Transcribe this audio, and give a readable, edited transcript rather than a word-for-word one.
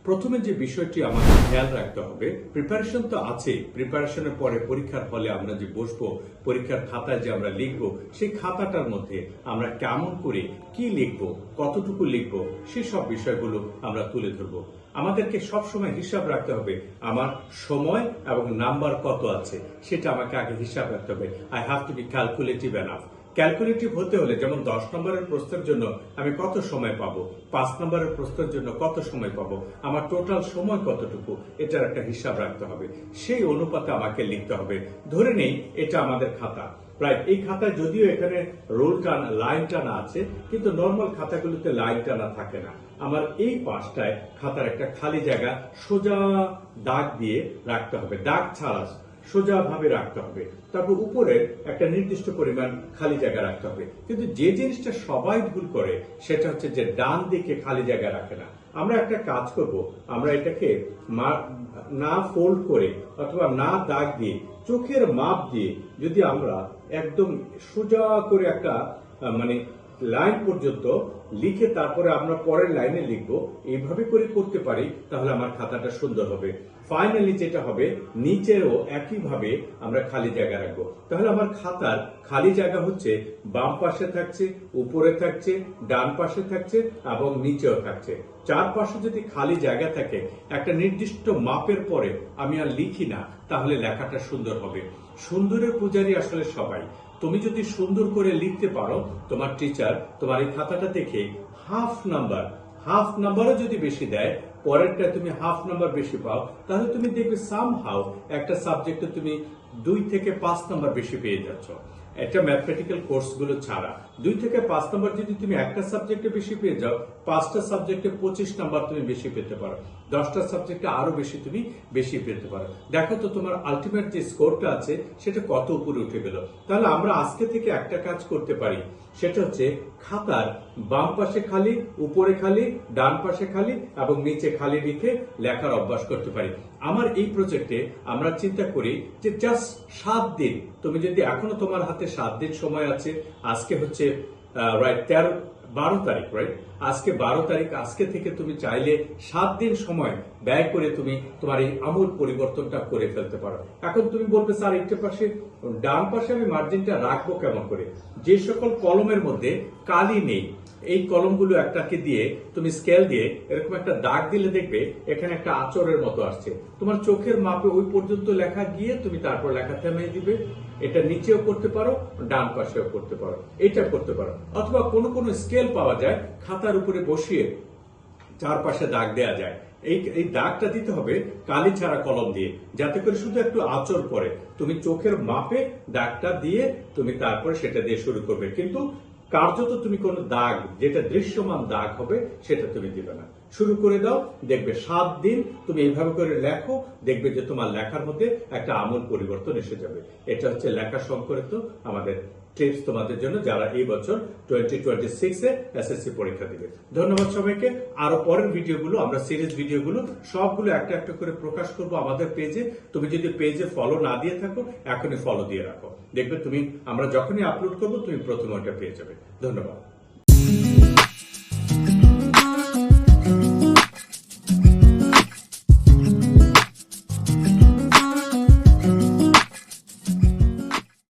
প্রথমে যে বিষয়টি আমাদের খেয়াল রাখতে হবে, প্রিপারেশন তো আছে, প্রিপারেশনের পরে পরীক্ষার হলে আমরা যে বসবো, পরীক্ষার খাতায় যে আমরা লিখবো, সেই খাতাটার মধ্যে আমরা কেমন করে কি লিখবো, কতটুকু লিখবো, সেসব বিষয়গুলো আমরা তুলে ধরবো। আমাদেরকে সবসময় হিসাব রাখতে হবে, আমার সময় এবং নাম্বার কত আছে সেটা আমাকে আগে হিসাব রাখতে হবে। I have to be calculative enough. Calculative হতে হলে যেমন 10 নম্বরের প্রশ্নের জন্য আমি কত সময় পাবো, 5 নম্বরের প্রশ্নের জন্য কত সময় পাবো, আমার টোটাল সময় কতটুকু, এটার একটা হিসাব রাখতে হবে। সেই অনুপাতে আমাকে লিখতে হবে। ধরে নেই এটা আমাদের খাতা, রাইট? এই খাতায় যদিও এখানে রোল টানা, লাইন টানা আছে, কিন্তু নর্মাল খাতাগুলোতে লাইন টানা থাকে না। আমার এই পাশটায় খাতার একটা খালি জায়গা সোজা দাগ দিয়ে রাখতে হবে, দাগ ছাড়া সোজাভাবে রাখতে হবে। তারপর উপরে একটা নির্দিষ্ট পরিমাণ খালি জায়গা রাখতে হবে। কিন্তু যে জিনিসটা সবাই ভুল করে সেটা হচ্ছে যে ডান দিকে খালি জায়গা রাখে না। আমরা একটা কাজ করব, আমরা এটাকে না ফোল্ড করে অথবা না দাগ দিয়ে চোখের মাপ দিয়ে যদি আমরা একদম সোজা করে একটা মানে লাইন পর্যন্ত লিখে তারপরে আমরা পরের লাইনে লিখবো, এইভাবে করে করতে পারি, তাহলে আমার খাতাটা সুন্দর হবে। ফাইনালি যেটা হবে, নিচেও একইভাবে আমরা খালি জায়গা রাখবো। তাহলে আমার খাতার খালি জায়গা হচ্ছে বাম পাশে থাকছে, উপরে থাকছে, ডান পাশে থাকছে এবং নিচেও থাকছে। চারপাশে যদি খালি জায়গা থাকে, একটা নির্দিষ্ট মাপের পরে আমি আর লিখি না, তাহলে লেখাটা সুন্দর হবে। সুন্দরের পূজারী আসলে সবাই। তুমি যদি সুন্দর করে লিখতে পারো, তোমার টিচার তোমার এই খাতাটা দেখে হাফ নাম্বারও যদি বেশি দেয়, পরেরটা তুমি হাফ নাম্বার বেশি পাও, তাহলে তুমি দেখবে সামহাউ একটা সাবজেক্টে তুমি 2 থেকে 5 নাম্বার বেশি পেয়ে যাচ্ছ। একটা ম্যাথমেটিক্যাল কোর্সগুলো ছাড়া 2 থেকে 5 নাম্বার যদি তুমি একটা সাবজেক্টে বেশি পেয়ে যাও, 5টা সাবজেক্টে 25 নাম্বার তুমি বেশি পেতে পারো, 10টা সাবজেক্টে আরো তুমি বেশি পেতে পারো। দেখো তো তোমার আলটিমেট যে স্কোরটা আছে সেটা কত উপরে উঠে গেল। তাহলে আমরা আজকে থেকে একটা কাজ করতে পারি, সেটা হচ্ছে খাতার বাম পাশে খালি, উপরে খালি, ডান পাশে খালি এবং নিচে খালি লিখে লেখার অভ্যাস করতে পারি। আমার এই প্রজেক্টে আমরা চিন্তা করি যে জাস্ট 7 দিন, তুমি যদি এখনো তোমার হাতে 7 দিন সময় আছে, আজকে হচ্ছে রাইট 12 তারিখ, রাইট? আজকে 12 তারিখ, আজকে থেকে তুমি চাইলে 7 দিন সময় ব্যয় করে তুমি তোমার এই আমূল পরিবর্তনটা করে ফেলতে পারো। এখন তুমি বলবে, স্যার একটা পাশে ডান পাশে আমি মার্জিনটা রাখবো কেমন করে? যে সকল কলমের মধ্যে কালি নেই, এই কলমগুলো একটাকে দিয়ে তুমি স্কেল দিয়ে এরকম একটা দাগ দিলে দেখবে এখানে একটা আঁচড়ের মতো আসছে। তোমার চোখের মাপে ওই পর্যন্ত লেখা গিয়ে তুমি তারপর লেখা থামিয়ে দিবে। এটা নিচেও করতে পারো, ডান পাশেও করতে পারো, এটা করতে পারো। অথবা কোনো স্কেল পাওয়া যায়, খাতার উপরে বসিয়ে চারপাশে দাগ দেয়া যায়। এই দাগটা দিতে হবে কালি ছাড়া কলম দিয়ে, যাতে করে শুধু একটু আঁচড় পড়ে। তুমি চোখের মাপে দাগটা দিয়ে তুমি তারপরে সেটা দিয়ে শুরু করবে, কিন্তু কার্যত তুমি কোনো দাগ যেটা দৃশ্যমান দাগ হবে সেটা তুমি দিবে না। শুরু করে দাও, দেখবে 7 দিন তুমি এইভাবে করে লেখো, দেখবে যে তোমার লেখার মধ্যে একটা আমূল পরিবর্তন এসে যাবে। এটা হচ্ছে লেখা সংক্রান্ত আমাদের টিপস তোমাদের জন্য, যারা এই বছর 2026 এসএসসি পরীক্ষা দিবে। ধন্যবাদ সবাইকে। আরো পরের ভিডিওগুলো, আমরা সিরিজ ভিডিওগুলো সবগুলো একটা একটা করে প্রকাশ করব আমাদের পেজে। তুমি যদি পেজে ফলো না দিয়ে থাকো, এখনই ফলো দিয়ে রাখো। দেখবে আমরা যখনই আপলোড করবো, তুমি প্রথমে ওটা পেয়ে যাবে। ধন্যবাদ।